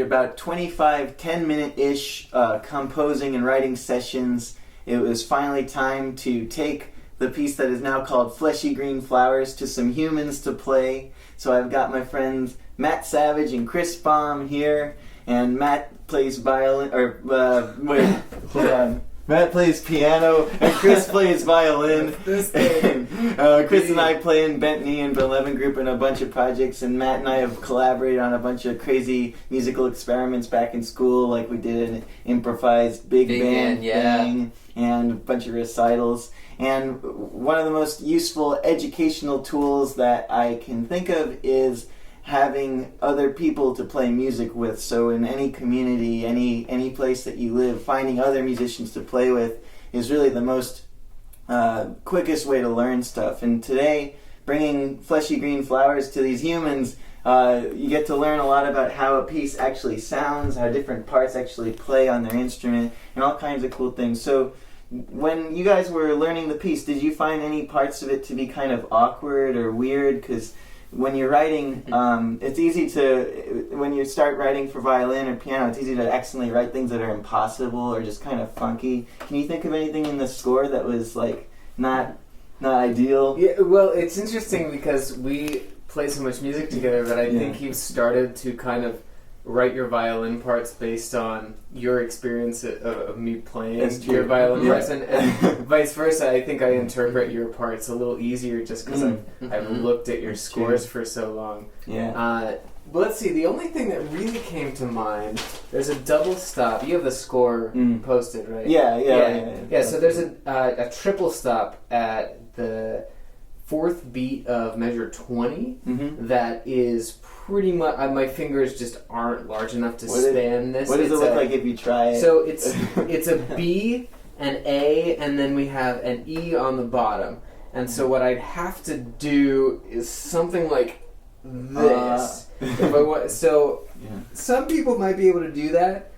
about 25 10-minute-ish composing and writing sessions, it was finally time to take the piece that is now called Fleshy Green Flowers to some humans to play. So I've got my friends Matt Savage and Chris Baum here, and Matt plays violin, hold on. Matt plays piano, and Chris plays violin. Chris and I play in Bent Knee and the Levin group in a bunch of projects, and Matt and I have collaborated on a bunch of crazy musical experiments back in school, like we did an improvised big band thing, and a bunch of recitals. And one of the most useful educational tools that I can think of is having other people to play music with. So in any community, any place that you live, finding other musicians to play with is really the most quickest way to learn stuff. And today, bringing Fleshy Green Flowers to these humans, you get to learn a lot about how a piece actually sounds, how different parts actually play on their instrument, and all kinds of cool things. So when you guys were learning the piece, did you find any parts of it to be kind of awkward or weird? Because when you're writing, it's easy to, when you start writing for violin or piano, it's easy to accidentally write things that are impossible or just kind of funky. Can you think of anything in the score that was like not ideal? Yeah, well, it's interesting because we play so much music together that I think you've started to kind of write your violin parts based on your experience of me playing your violin parts, and vice versa. I think I interpret your parts a little easier just because I've looked at your scores for so long. But let's see, the only thing that really came to mind, there's a double stop. You have the score posted, right? Yeah. So there's a triple stop at the fourth beat of measure 20 that is pretty much, my fingers just aren't large enough to span this. What does it look like if you try it? So it's a B, an A, and then we have an E on the bottom. And so what I'd have to do is something like this. Some people might be able to do that.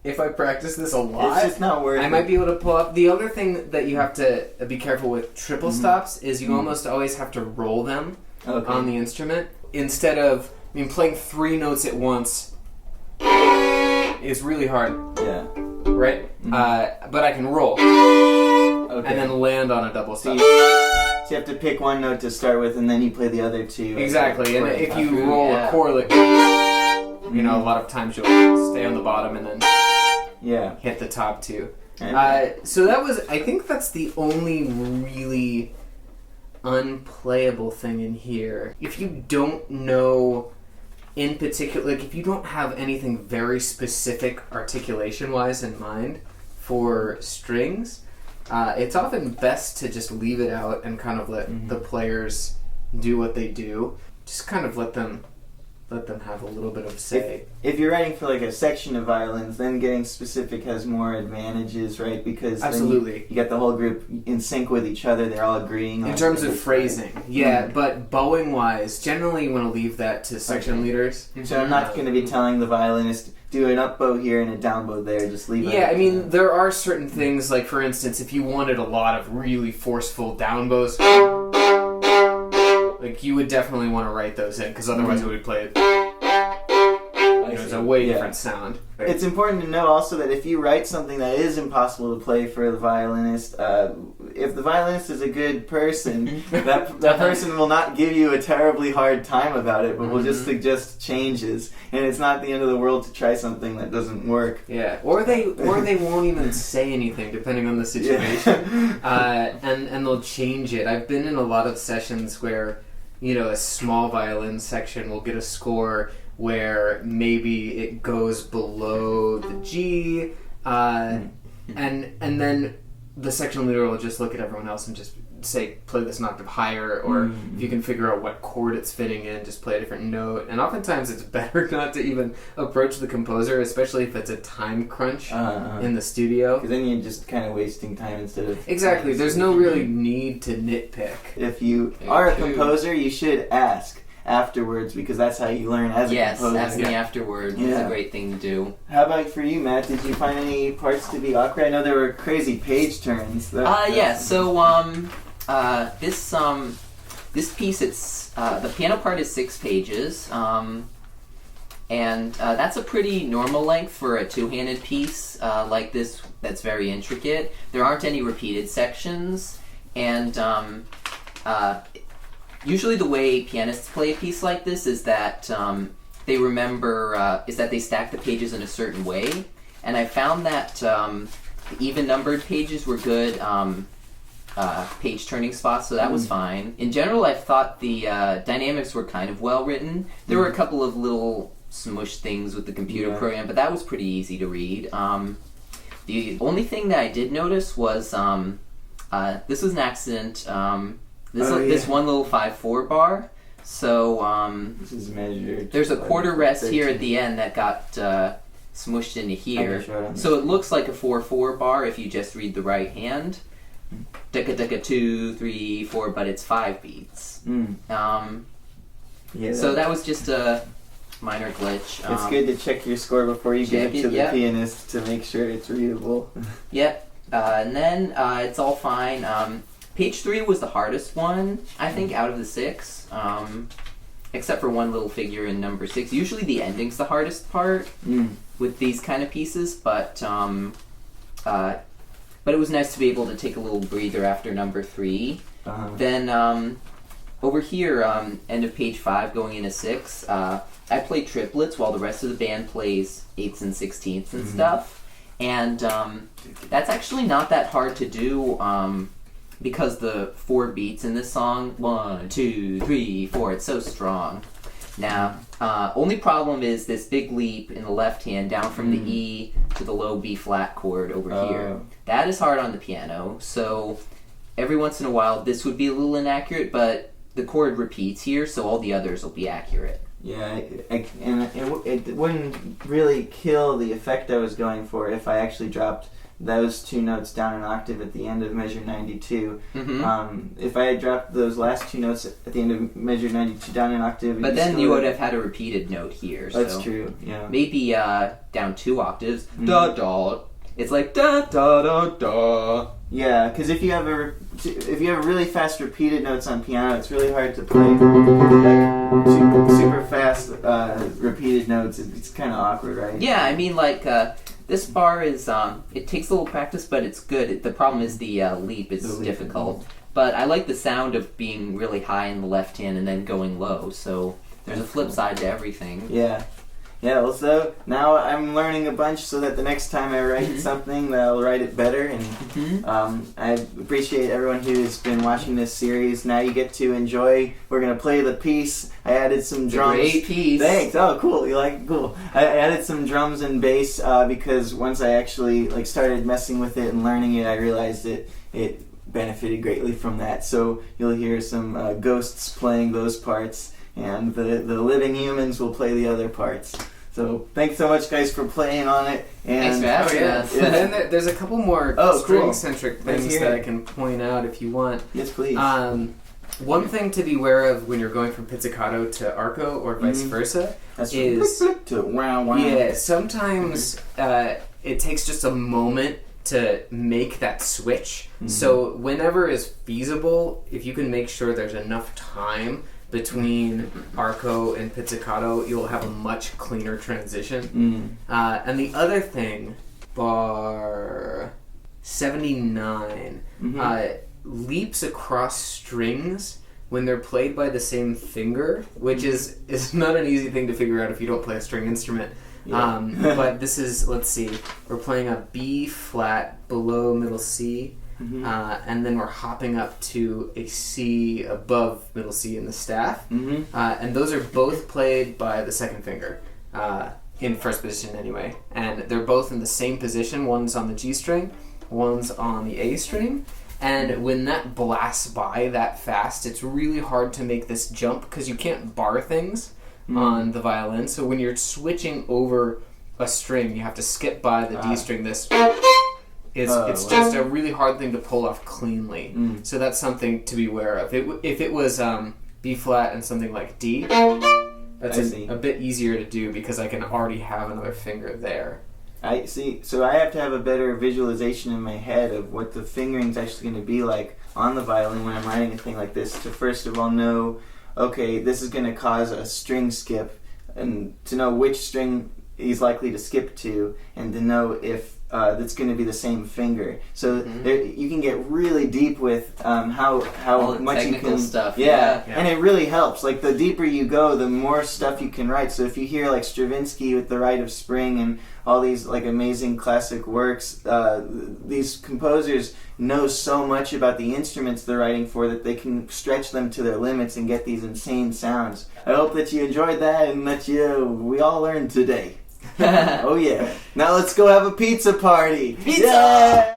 If I practice this a lot, it's just not worth I might be able to pull up. The other thing that you have to be careful with triple stops is you almost always have to roll them on the instrument. Instead of, playing 3 notes at once is really hard. Yeah. Right? But I can roll. And then land on a double stop. So you have to pick one note to start with, and then you play the other two. Exactly. And if you roll a chord, like, a lot of times you'll stay on the bottom and then hit the top two. So that was, I think that's the only really unplayable thing in here. If you don't know in particular, like if you don't have anything very specific articulation-wise in mind for strings, it's often best to just leave it out and kind of let the players do what they do. Just kind of let them have a little bit of say. If you're writing for like a section of violins, then getting specific has more advantages, right? Because absolutely, you get the whole group in sync with each other. They're all agreeing in terms of phrasing. But bowing wise, generally you want to leave that to section leaders. So I'm not going to be telling the violinist do an up bow here and a down bow there. Just leave it. Yeah, there are certain things, like for instance, if you wanted a lot of really forceful down bows, like you would definitely want to write those in, because otherwise it would play it's a way different sound. Right? It's important to know also that if you write something that is impossible to play for the violinist, if the violinist is a good person, that person will not give you a terribly hard time about it, but will just suggest changes. And it's not the end of the world to try something that doesn't work. Yeah, or they won't even say anything depending on the situation, and they'll change it. I've been in a lot of sessions where a small violin section will get a score where maybe it goes below the G, and then the section leader will just look at everyone else and just say, play this an octave higher, or if you can figure out what chord it's fitting in, just play a different note. And oftentimes it's better not to even approach the composer, especially if it's a time crunch in the studio. Because then you're just kind of wasting time instead of... Exactly. There's no really need to nitpick. If you are a composer, you should ask afterwards, because that's how you learn as a composer. Yes, asking afterwards is a great thing to do. How about for you, Matt? Did you find any parts to be awkward? I know there were crazy page turns. This piece, it's the piano part is 6 pages. And that's a pretty normal length for a two-handed piece like this that's very intricate. There aren't any repeated sections, and usually the way pianists play a piece like this is that they stack the pages in a certain way. And I found that the even-numbered pages were good page-turning spots, so that was fine. In general, I thought the dynamics were kind of well-written. There were a couple of little smush things with the computer program, but that was pretty easy to read. The only thing that I did notice was this was an accident. This one little 5/4 bar. So this is measured. There's a quarter rest here at the end that got smushed into here. So it looks like a 4/4 bar if you just read the right hand. Decca decca 2, 3, 4, but it's 5 beats. So that was just a minor glitch. It's good to check your score before you give it to the pianist to make sure it's readable. Yep. And then it's all fine. Page 3 was the hardest one, I think, out of the 6. Except for one little figure in number 6. Usually the ending's the hardest part with these kind of pieces, but it was nice to be able to take a little breather after number 3. Then over here, end of page 5, going into 6, I play triplets while the rest of the band plays 8ths and 16ths and stuff. And that's actually not that hard to do because the 4 beats in this song, 1, 2, 3, 4, it's so strong. Now, only problem is this big leap in the left hand down from the E to the low B flat chord over here. That is hard on the piano, so every once in a while this would be a little inaccurate, but the chord repeats here, so all the others will be accurate. Yeah, and it wouldn't really kill the effect I was going for if I actually dropped those 2 notes down an octave at the end of measure 92. If I had dropped those last 2 notes at the end of measure 92 down an octave... But then you would have had a repeated note here. That's so true, yeah. Maybe down 2 octaves. Da-da. It's like da-da-da-da. Yeah, because if you have really fast repeated notes on piano, it's really hard to play like super fast repeated notes. It's kind of awkward, right? Yeah, I mean, like this bar is it takes a little practice, but it's good. The problem is the leap is difficult. But I like the sound of being really high in the left hand and then going low. So there's a flip side to everything. Yeah. Yeah, well, so now I'm learning a bunch so that the next time I write something, that I'll write it better. And I appreciate everyone who has been watching this series. Now you get to enjoy. We're going to play the piece. I added some drums. It's a great piece. Thanks. Oh, cool. You like it? Cool. I added some drums and bass because once I actually started messing with it and learning it, I realized it benefited greatly from that. So you'll hear some ghosts playing those parts, and the living humans will play the other parts. So thanks so much, guys, for playing on it. And thanks for having us. And then there's a couple more string-centric things that I can point out if you want. Yes, please. One thing to be aware of when you're going from pizzicato to arco or vice versa is to wow. Yeah, sometimes it takes just a moment to make that switch. So whenever is feasible, if you can make sure there's enough time between arco and pizzicato, you'll have a much cleaner transition. And the other thing, bar 79, leaps across strings when they're played by the same finger, which is not an easy thing to figure out if you don't play a string instrument. But this is, let's see, we're playing a B flat below middle C, and then we're hopping up to a C above middle C in the staff, and those are both played by the second finger, in first position anyway, and they're both in the same position. One's on the G string, one's on the A string, and when that blasts by that fast, it's really hard to make this jump because you can't bar things on the violin. So when you're switching over a string, you have to skip by the D string. It's just a really hard thing to pull off cleanly. So that's something to be aware of. If it was B flat and something like D, that's a bit easier to do because I can already have another finger there. I see. So I have to have a better visualization in my head of what the fingering's actually going to be like on the violin when I'm writing a thing like this, to first of all know, okay, this is going to cause a string skip to know which string he's likely to skip to, and to know if that's going to be the same finger. So you can get really deep with how all the much technical you can stuff. Yeah, and it really helps. Like the deeper you go, the more stuff you can write. So if you hear like Stravinsky with the Rite of Spring and all these like amazing classic works, these composers know so much about the instruments they're writing for that they can stretch them to their limits and get these insane sounds. I hope that you enjoyed that and that we all learned today. Oh yeah. Now let's go have a pizza party. Pizza! Yeah!